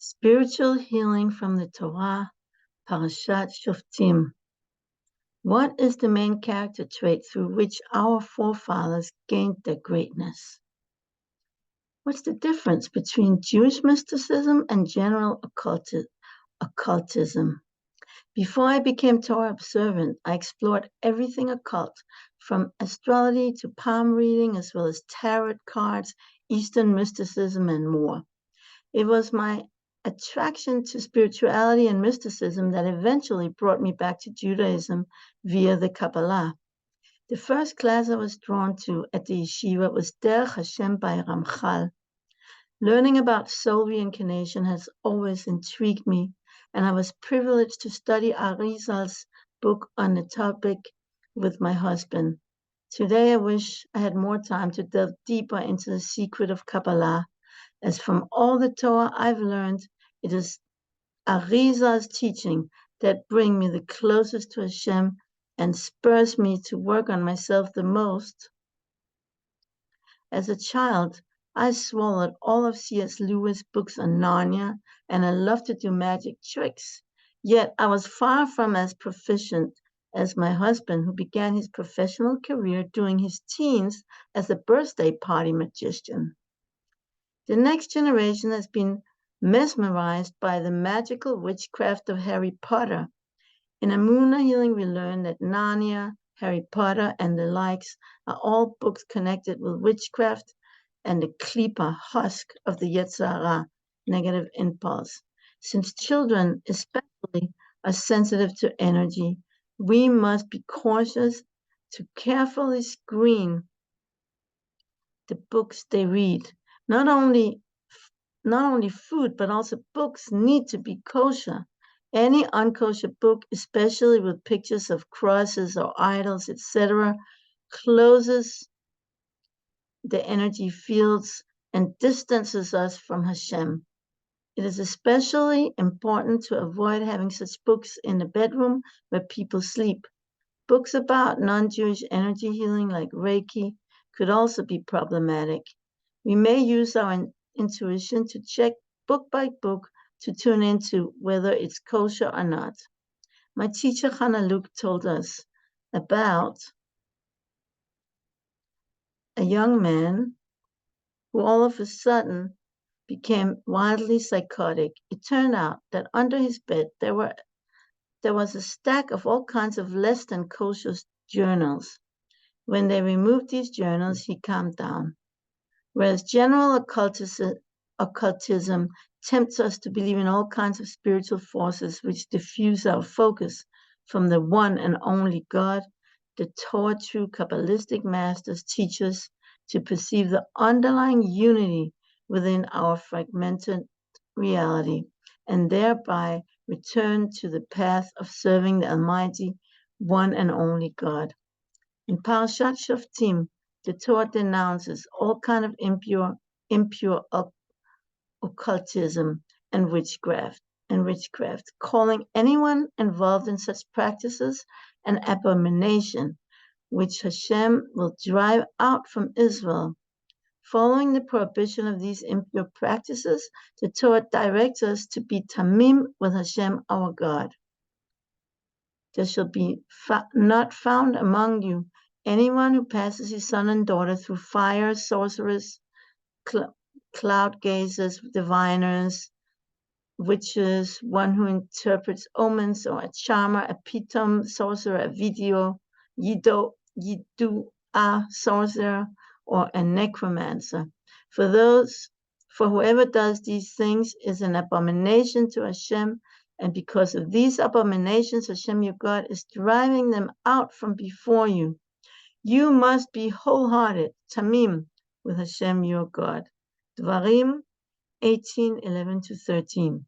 Spiritual healing from the Torah, Parashat Shoftim. What is the main character trait through which our forefathers gained their greatness? What's the difference between Jewish mysticism and general occultism? Before I became Torah observant, I explored everything occult, from astrology to palm reading, as well as tarot cards, Eastern mysticism, and more. It was my attraction to spirituality and mysticism that eventually brought me back to Judaism via the Kabbalah. The first class I was drawn to at the yeshiva was Derech Hashem by Ramchal. Learning about soul reincarnation has always intrigued me, and I was privileged to study Arizal's book on the topic with my husband. Today I wish I had more time to delve deeper into the secret of Kabbalah, as from all the Torah I've learned, it is Arizal's teaching that bring me the closest to Hashem and spurs me to work on myself the most. As a child, I swallowed all of C.S. Lewis' books on Narnia, and I loved to do magic tricks. Yet I was far from as proficient as my husband, who began his professional career during his teens as a birthday party magician. The next generation has been mesmerized by the magical witchcraft of Harry Potter. In EmunaHealing, we learn that Narnia, Harry Potter, and the likes are all books connected with witchcraft and the klipa, husk of the Yetzer Hara, negative impulse. Since children especially are sensitive to energy, we must be cautious to carefully screen the books they read. Not only food, but also books need to be kosher. Any unkosher book, especially with pictures of crosses or idols, etc., closes the energy fields and distances us from Hashem. It is especially important to avoid having such books in the bedroom where people sleep. Books about non-Jewish energy healing like Reiki could also be problematic. We may use our intuition to check book by book to tune into whether it's kosher or not. My teacher Hannah Luke told us about a young man who all of a sudden became wildly psychotic. It turned out that under his bed there was a stack of all kinds of less than kosher journals. When they removed these journals, he calmed down. Whereas general occultism tempts us to believe in all kinds of spiritual forces which diffuse our focus from the one and only God, the Torah true Kabbalistic masters teach us to perceive the underlying unity within our fragmented reality, and thereby return to the path of serving the Almighty, one and only God. In Parashat Shoftim, the Torah denounces all kind of impure occultism and witchcraft, calling anyone involved in such practices an abomination, which Hashem will drive out from Israel. Following the prohibition of these impure practices, the Torah directs us to be Tamim with Hashem our God. There shall be not found among you anyone who passes his son and daughter through fire, sorcerers, cloud gazers, diviners, witches, one who interprets omens, or a charmer, a pitom sorcerer, a video, yidu, a sorcerer, or a necromancer. For whoever does these things is an abomination to Hashem, and because of these abominations, Hashem your God is driving them out from before you. You must be wholehearted, Tamim, with Hashem your God. Dvarim 18:11-13.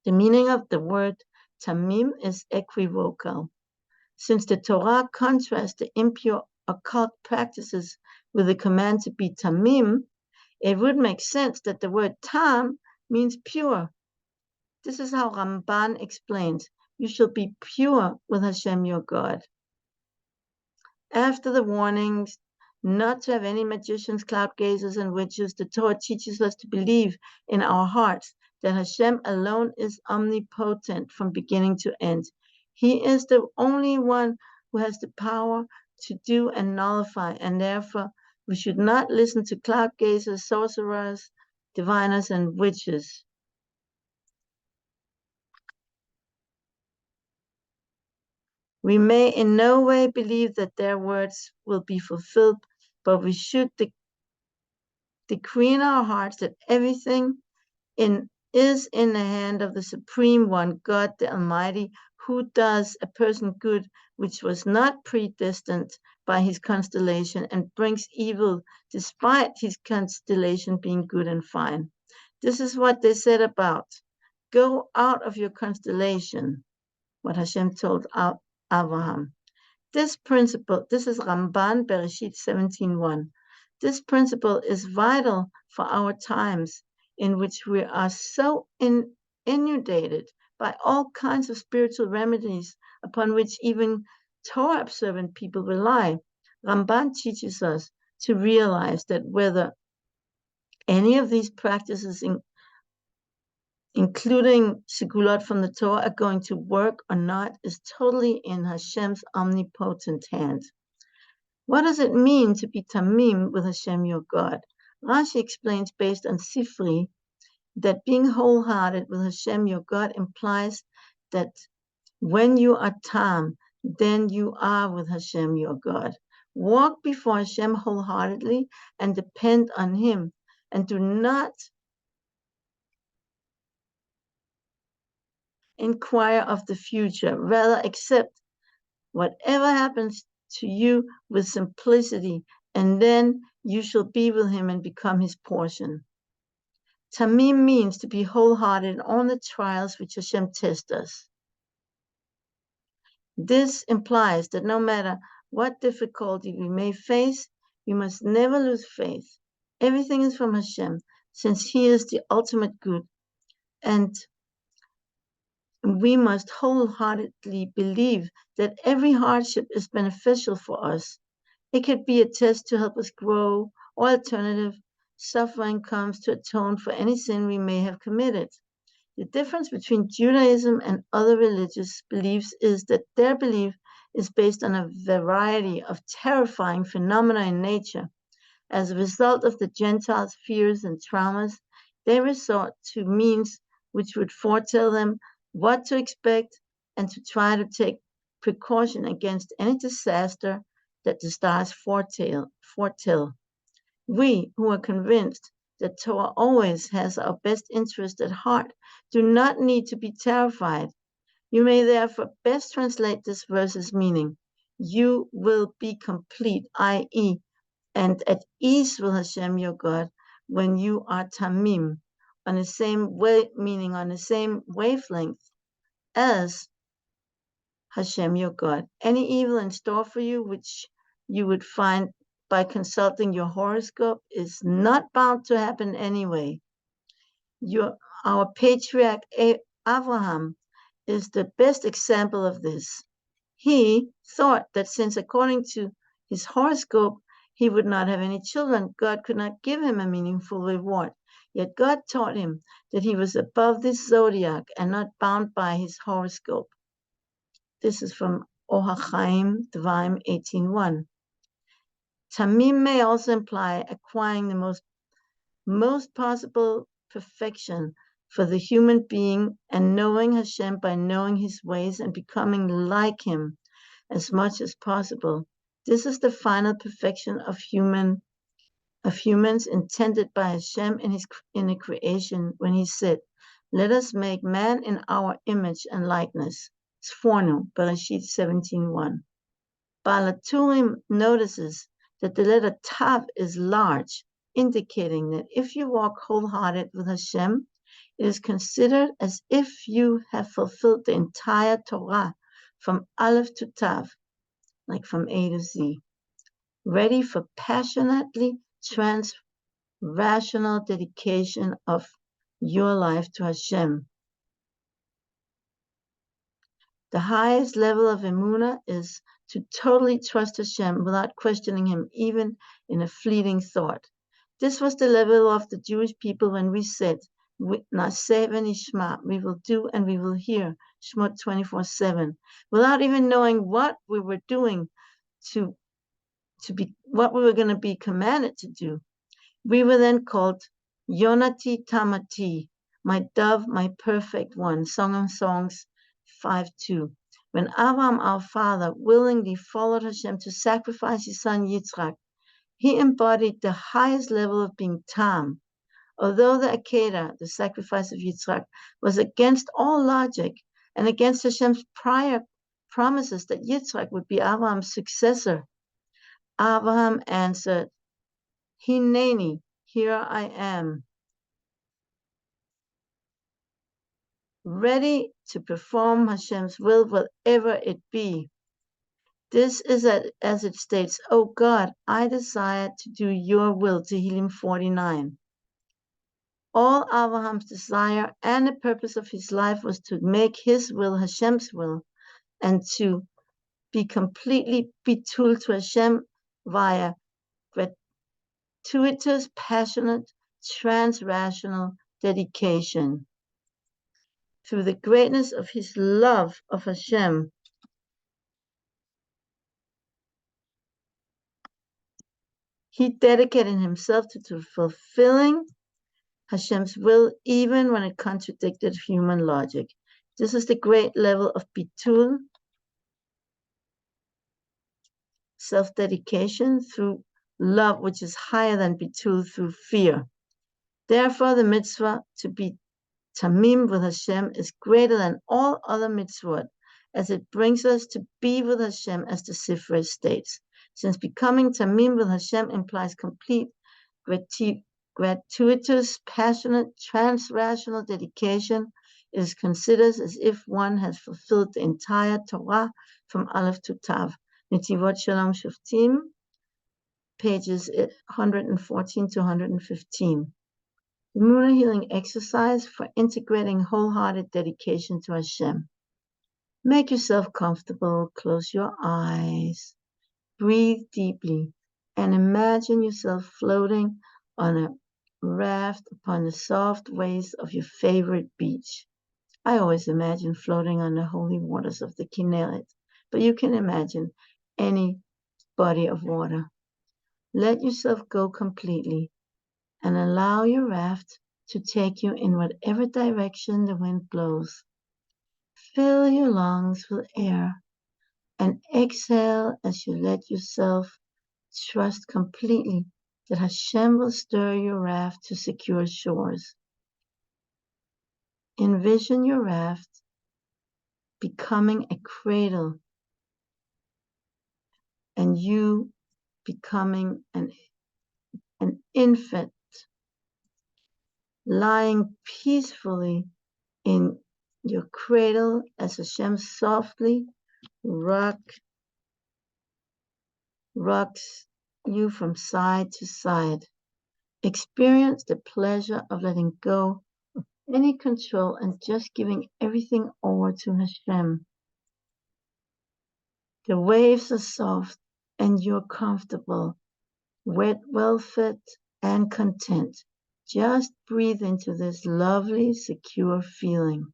The meaning of the word Tamim is equivocal. Since the Torah contrasts the impure occult practices with the command to be Tamim, it would make sense that the word Tam means pure. This is how Ramban explains, you shall be pure with Hashem your God. After the warnings not to have any magicians, cloud gazers, and witches, the Torah teaches us to believe in our hearts that Hashem alone is omnipotent from beginning to end. He is the only one who has the power to do and nullify, and therefore we should not listen to cloud gazers, sorcerers, diviners, and witches. We may in no way believe that their words will be fulfilled, but we should decree in our hearts that everything is in the hand of the Supreme One, God the Almighty, who does a person good which was not predestined by his constellation and brings evil despite his constellation being good and fine. This is what they said about, go out of your constellation, what Hashem told Abraham. This principle, this is Ramban Bereshit 17:1. This principle is vital for our times in which we are so inundated by all kinds of spiritual remedies upon which even Torah observant people rely. Ramban teaches us to realize that whether any of these practices, including segulot from the Torah, are going to work or not is totally in Hashem's omnipotent hand. What does it mean to be Tamim with Hashem your God? Rashi explains based on Sifri that being wholehearted with Hashem your God implies that when you are Tam, then you are with Hashem your God. Walk before Hashem wholeheartedly and depend on Him, and do not inquire of the future. Rather, accept whatever happens to you with simplicity, and then you shall be with Him and become His portion. Tamim means to be wholehearted in all the trials which Hashem tests us. This implies that no matter what difficulty we may face, we must never lose faith. Everything is from Hashem, since He is the ultimate good, and we must wholeheartedly believe that every hardship is beneficial for us. It could be a test to help us grow, or alternative, suffering comes to atone for any sin we may have committed. The difference between Judaism and other religious beliefs is that their belief is based on a variety of terrifying phenomena in nature. As a result of the Gentiles' fears and traumas, they resort to means which would foretell them what to expect and to try to take precaution against any disaster that the stars foretell. We, who are convinced that Torah always has our best interest at heart, do not need to be terrified. You may therefore best translate this verse's meaning. You will be complete, i.e., and at ease with Hashem your God when you are Tamim, on the same way, meaning on the same wavelength as Hashem your God. Any evil in store for you, which you would find by consulting your horoscope, is not bound to happen anyway. Our patriarch Abraham is the best example of this. He thought that since according to his horoscope, he would not have any children, God could not give him a meaningful reward. Yet God taught him that he was above this zodiac and not bound by his horoscope. This is from Ohachaim Dvaim 18:1. Tamim may also imply acquiring the most possible perfection for the human being and knowing Hashem by knowing His ways and becoming like Him as much as possible. This is the final perfection of humans intended by Hashem in the creation when He said, "Let us make man in our image and likeness." Sforno, Bereshit 17:1. Balaturim notices that the letter Tav is large, indicating that if you walk wholehearted with Hashem, it is considered as if you have fulfilled the entire Torah from Aleph to Tav, like from A to Z, ready for passionately rational dedication of your life to Hashem. The highest level of Emunah is to totally trust Hashem without questioning Him, even in a fleeting thought. This was the level of the Jewish people when we said Naseh v'nishma, we will do and we will hear, Shmot 24/7, without even knowing what we were doing to be what we were going to be commanded to do. We were then called Yonati Tamati, my dove, my perfect one, Song of Songs 5:2. When Abraham, our father, willingly followed Hashem to sacrifice his son Yitzchak, he embodied the highest level of being Tam. Although the Akedah, the sacrifice of Yitzchak, was against all logic and against Hashem's prior promises that Yitzchak would be Abraham's successor, Abraham answered, Hineni, here I am, ready to perform Hashem's will, whatever it be. This is as it states, O God, I desire to do your will, Tehillim 49. All Abraham's desire and the purpose of his life was to make his will Hashem's will and to be completely betul to Hashem via gratuitous, passionate, trans-rational dedication. Through the greatness of his love of Hashem, he dedicated himself to fulfilling Hashem's will, even when it contradicted human logic. This is the great level of bitul, self-dedication through love, which is higher than bitul through fear. Therefore, the mitzvah to be Tamim with Hashem is greater than all other mitzvot, as it brings us to be with Hashem, as the Sifrei states. Since becoming Tamim with Hashem implies complete, gratuitous, passionate, trans-rational dedication, it is considered as if one has fulfilled the entire Torah from Aleph to Tav. Netivot Shalom Shoftim, pages 114 to 115. The EmunaHealing exercise for integrating wholehearted dedication to Hashem. Make yourself comfortable, close your eyes, breathe deeply, and imagine yourself floating on a raft upon the soft waves of your favorite beach. I always imagine floating on the holy waters of the Kinneret, but you can imagine any body of water. Let yourself go completely and allow your raft to take you in whatever direction the wind blows. Fill your lungs with air and exhale as you let yourself trust completely that Hashem will stir your raft to secure shores. Envision your raft becoming a cradle and you becoming an infant lying peacefully in your cradle as Hashem softly rocks you from side to side. Experience the pleasure of letting go of any control and just giving everything over to Hashem. The waves are soft and you're comfortable, wet, well-fed, and content. Just breathe into this lovely, secure feeling.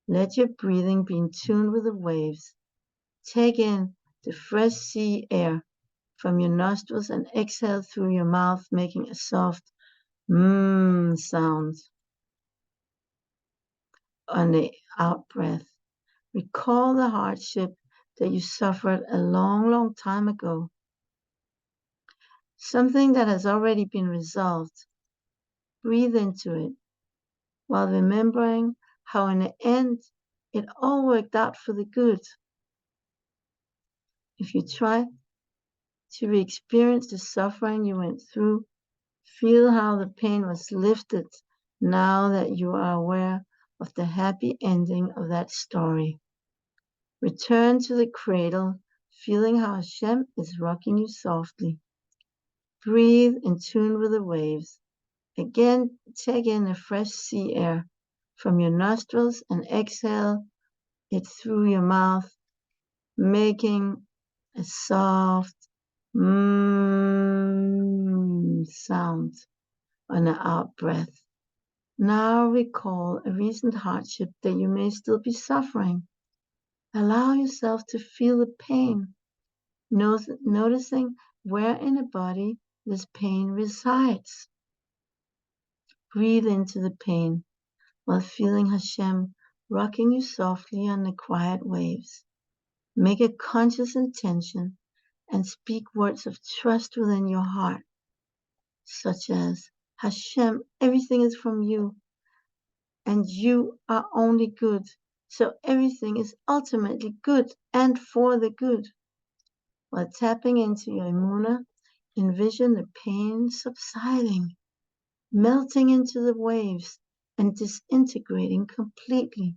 Let your breathing be in tune with the waves. Take in the fresh sea air from your nostrils and exhale through your mouth, making a soft sound on the out breath. Recall the hardship that you suffered a long, long time ago. Something that has already been resolved. Breathe into it while remembering how in the end it all worked out for the good. If you try to re-experience the suffering you went through, feel how the pain was lifted now that you are aware of the happy ending of that story. Return to the cradle, feeling how Hashem is rocking you softly. Breathe in tune with the waves. Again, take in the fresh sea air from your nostrils and exhale it through your mouth, making a soft sound on the out breath. Now recall a recent hardship that you may still be suffering. Allow yourself to feel the pain, noticing where in the body this pain resides. Breathe into the pain while feeling Hashem rocking you softly on the quiet waves. Make a conscious intention and speak words of trust within your heart, such as, Hashem, everything is from you, and you are only good, so everything is ultimately good and for the good. While tapping into your Emunah, envision the pain subsiding, melting into the waves, and disintegrating completely.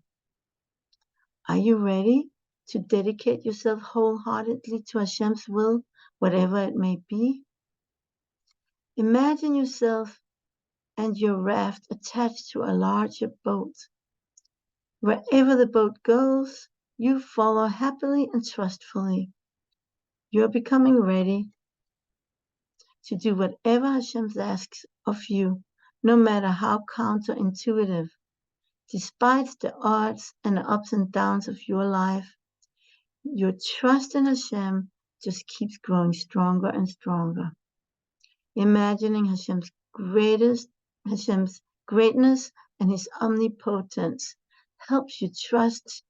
Are you ready to dedicate yourself wholeheartedly to Hashem's will, whatever it may be? Imagine yourself and your raft attached to a larger boat. Wherever the boat goes, you follow happily and trustfully. You're becoming ready to do whatever Hashem asks of you, no matter how counterintuitive. Despite the odds and the ups and downs of your life, your trust in Hashem just keeps growing stronger and stronger. Imagining Hashem's greatness and His omnipotence helps you trust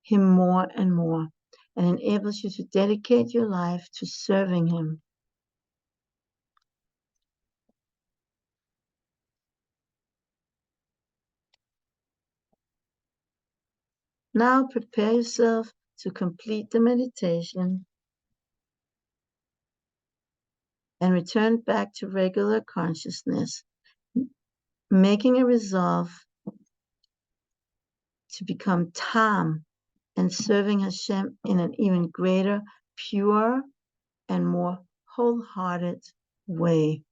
Him more and more and enables you to dedicate your life to serving Him. Now prepare yourself to complete the meditation and return back to regular consciousness, making a resolve to become Tam and serving Hashem in an even greater, pure, and more wholehearted way.